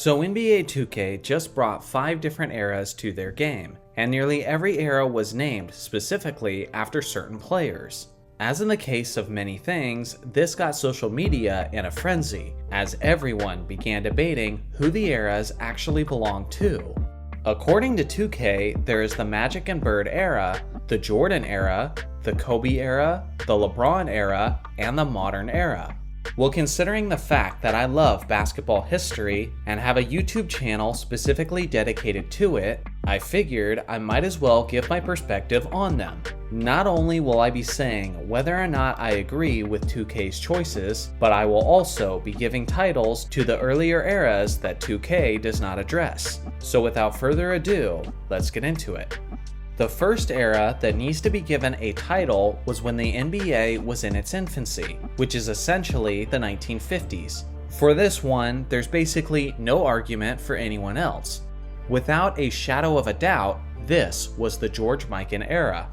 So NBA 2K just brought 5 different eras to their game, and nearly every era was named specifically after certain players. As in the case of many things, this got social media in a frenzy, as everyone began debating who the eras actually belonged to. According to 2K, there is the Magic and Bird era, the Jordan era, the Kobe era, the LeBron era, and the modern era. Well, considering the fact that I love basketball history and have a YouTube channel specifically dedicated to it, I figured I might as well give my perspective on them. Not only will I be saying whether or not I agree with 2K's choices, but I will also be giving titles to the earlier eras that 2K does not address. So without further ado, let's get into it. The first era that needs to be given a title was when the NBA was in its infancy, which is essentially the 1950s. For this one, there's basically no argument for anyone else. Without a shadow of a doubt, this was the George Mikan era.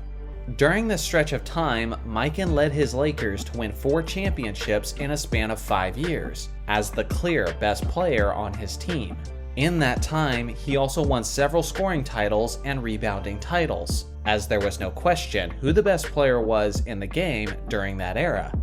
During this stretch of time, Mikan led his Lakers to win 4 championships in a span of 5 years, as the clear best player on his team. In that time, he also won several scoring titles and rebounding titles, as there was no question who the best player was in the game during that era.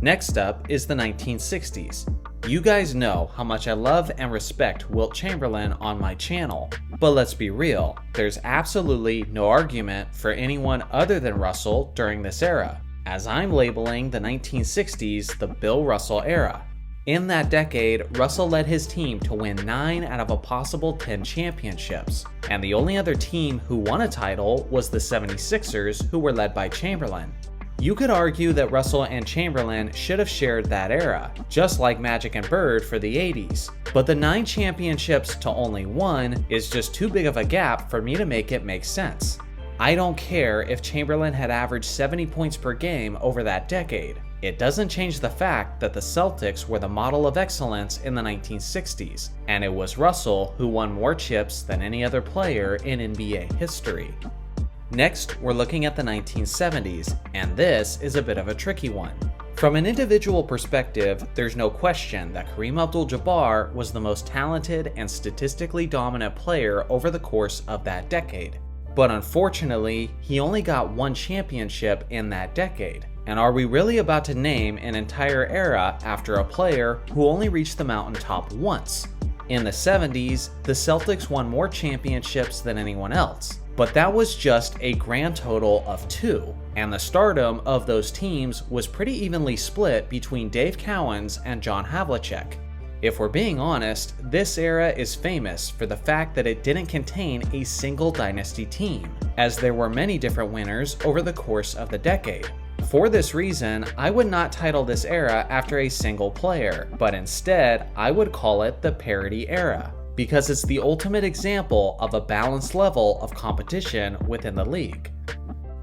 Next up is the 1960s. You guys know how much I love and respect Wilt Chamberlain on my channel, but let's be real, there's absolutely no argument for anyone other than Russell during this era, as I'm labeling the 1960s the Bill Russell era. In that decade, Russell led his team to win 9 out of a possible 10 championships, and the only other team who won a title was the 76ers, who were led by Chamberlain. You could argue that Russell and Chamberlain should have shared that era, just like Magic and Bird for the 80s, but the 9 championships to only 1 is just too big of a gap for me to make it make sense. I don't care if Chamberlain had averaged 70 points per game over that decade. It doesn't change the fact that the Celtics were the model of excellence in the 1960s, and it was Russell who won more chips than any other player in NBA history. Next, we're looking at the 1970s, and this is a bit of a tricky one. From an individual perspective, there's no question that Kareem Abdul-Jabbar was the most talented and statistically dominant player over the course of that decade. But unfortunately, he only got 1 championship in that decade. And are we really about to name an entire era after a player who only reached the mountaintop once? In the 70s, the Celtics won more championships than anyone else, but that was just a grand total of 2, and the stardom of those teams was pretty evenly split between Dave Cowens and John Havlicek. If we're being honest, this era is famous for the fact that it didn't contain a single dynasty team, as there were many different winners over the course of the decade. For this reason, I would not title this era after a single player, but instead, I would call it the parity era, because it's the ultimate example of a balanced level of competition within the league.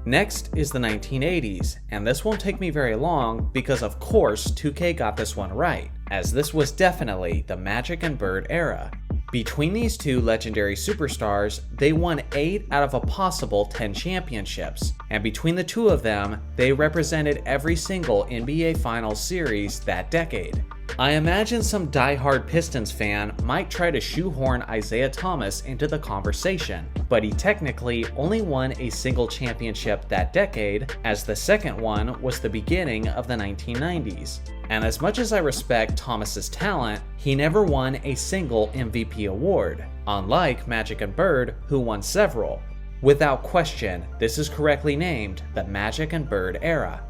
Next is the 1980s, and this won't take me very long because of course 2K got this one right, as this was definitely the Magic and Bird era. Between these two legendary superstars, they won 8 out of a possible 10 championships, and between the two of them, they represented every single NBA Finals series that decade. I imagine some die-hard Pistons fan might try to shoehorn Isaiah Thomas into the conversation, but he technically only won a single championship that decade, as the second one was the beginning of the 1990s. And as much as I respect Thomas's talent, he never won a single MVP award, unlike Magic and Bird, who won several. Without question, this is correctly named the Magic and Bird era.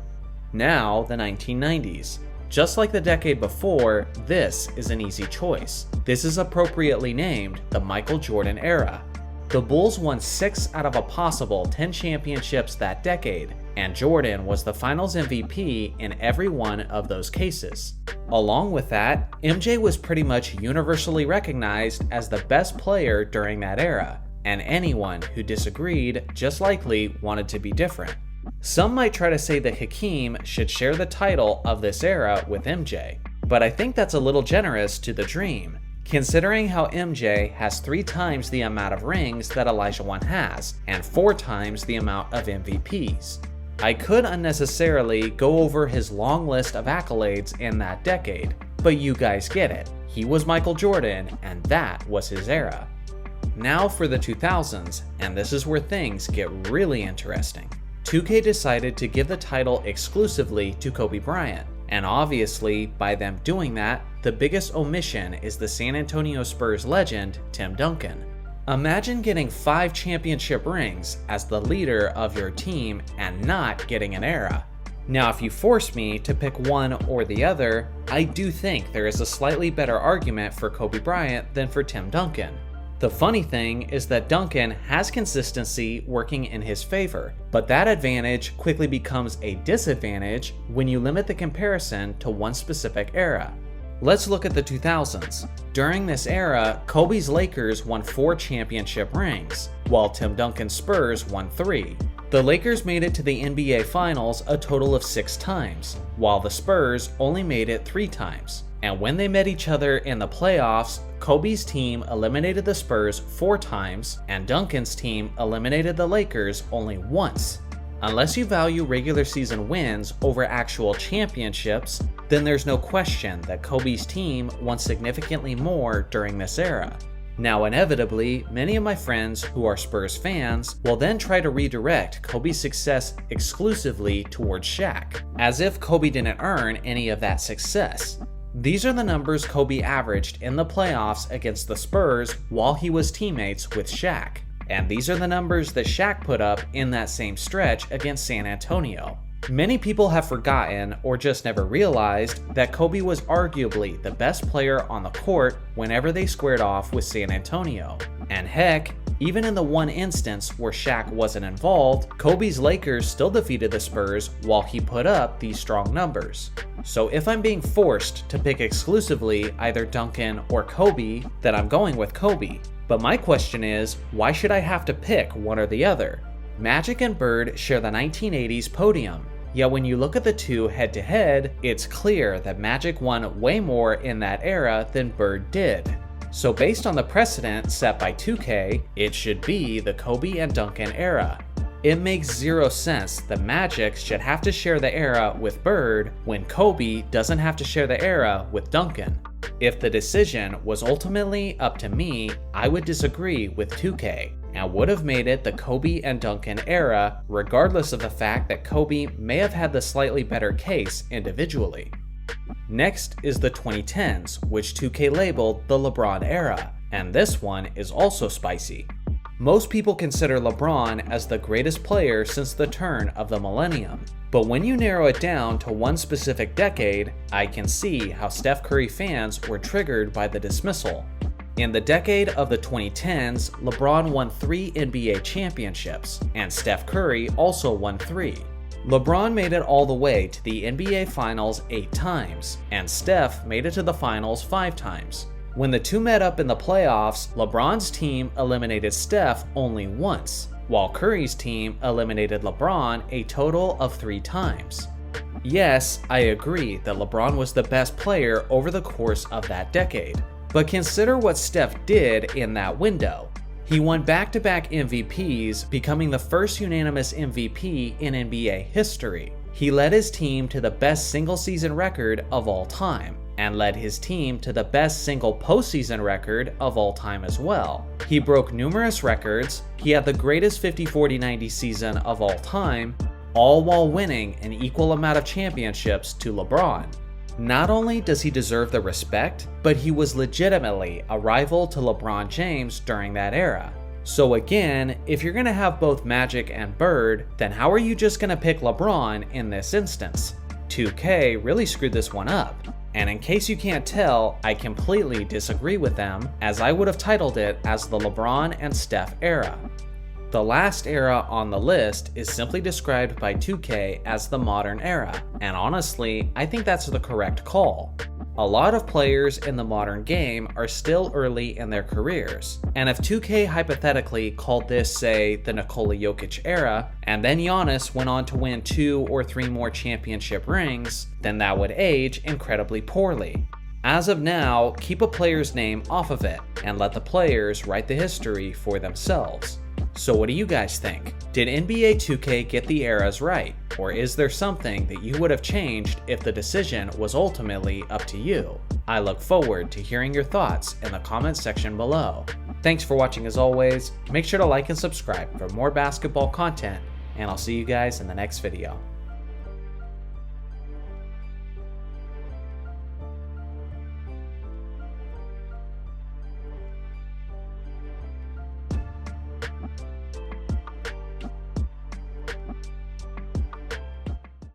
Now, the 1990s. Just like the decade before, this is an easy choice. This is appropriately named the Michael Jordan era. The Bulls won 6 out of a possible 10 championships that decade, and Jordan was the Finals MVP in every one of those cases. Along with that, MJ was pretty much universally recognized as the best player during that era, and anyone who disagreed just likely wanted to be different. Some might try to say that Hakeem should share the title of this era with MJ, but I think that's a little generous to the dream, considering how MJ has 3 times the amount of rings that Elijah has, and 4 times the amount of MVPs. I could unnecessarily go over his long list of accolades in that decade, but you guys get it. He was Michael Jordan, and that was his era. Now for the 2000s, and this is where things get really interesting. 2K decided to give the title exclusively to Kobe Bryant, and obviously, by them doing that, the biggest omission is the San Antonio Spurs legend, Tim Duncan. Imagine getting 5 championship rings as the leader of your team and not getting an era. Now, if you force me to pick one or the other, I do think there is a slightly better argument for Kobe Bryant than for Tim Duncan. The funny thing is that Duncan has consistency working in his favor, but that advantage quickly becomes a disadvantage when you limit the comparison to one specific era. Let's look at the 2000s. During this era, Kobe's Lakers won 4 championship rings, while Tim Duncan's Spurs won 3. The Lakers made it to the NBA Finals a total of 6 times, while the Spurs only made it 3 times. And when they met each other in the playoffs, Kobe's team eliminated the Spurs 4 times, and Duncan's team eliminated the Lakers only once. Unless you value regular season wins over actual championships, then there's no question that Kobe's team won significantly more during this era. Now, inevitably, many of my friends who are Spurs fans will then try to redirect Kobe's success exclusively towards Shaq, as if Kobe didn't earn any of that success. These are the numbers Kobe averaged in the playoffs against the Spurs while he was teammates with Shaq. And these are the numbers that Shaq put up in that same stretch against San Antonio. Many people have forgotten or just never realized that Kobe was arguably the best player on the court whenever they squared off with San Antonio. And heck, even in the one instance where Shaq wasn't involved, Kobe's Lakers still defeated the Spurs while he put up these strong numbers. So if I'm being forced to pick exclusively either Duncan or Kobe, then I'm going with Kobe. But my question is, why should I have to pick one or the other? Magic and Bird share the 1980s podium, yet when you look at the two head-to-head, it's clear that Magic won way more in that era than Bird did. So based on the precedent set by 2K, it should be the Kobe and Duncan era. It makes zero sense that Magic should have to share the era with Bird when Kobe doesn't have to share the era with Duncan. If the decision was ultimately up to me, I would disagree with 2K and would have made it the Kobe and Duncan era, regardless of the fact that Kobe may have had the slightly better case individually. Next is the 2010s, which 2K labeled the LeBron era, and this one is also spicy. Most people consider LeBron as the greatest player since the turn of the millennium, but when you narrow it down to one specific decade, I can see how Steph Curry fans were triggered by the dismissal. In the decade of the 2010s, LeBron won 3 NBA championships, and Steph Curry also won 3. LeBron made it all the way to the NBA Finals 8 times, and Steph made it to the Finals 5 times. When the two met up in the playoffs, LeBron's team eliminated Steph only once, while Curry's team eliminated LeBron a total of 3 times. Yes, I agree that LeBron was the best player over the course of that decade, but consider what Steph did in that window. He won back-to-back MVPs, becoming the first unanimous MVP in NBA history. He led his team to the best single-season record of all time, and led his team to the best single postseason record of all time as well. He broke numerous records, he had the greatest 50-40-90 season of all time, all while winning an equal amount of championships to LeBron. Not only does he deserve the respect, but he was legitimately a rival to LeBron James during that era. So again, if you're going to have both Magic and Bird, then how are you just going to pick LeBron in this instance? 2K really screwed this one up. And in case you can't tell, I completely disagree with them, as I would have titled it as the LeBron and Steph era. The last era on the list is simply described by 2K as the modern era, and honestly, I think that's the correct call. A lot of players in the modern game are still early in their careers, and if 2K hypothetically called this, say, the Nikola Jokic era, and then Giannis went on to win 2 or 3 more championship rings, then that would age incredibly poorly. As of now, keep a player's name off of it, and let the players write the history for themselves. So what do you guys think? Did NBA 2K get the eras right? Or is there something that you would have changed if the decision was ultimately up to you? I look forward to hearing your thoughts in the comments section below. Thanks for watching as always. Make sure to like and subscribe for more basketball content, and I'll see you guys in the next video.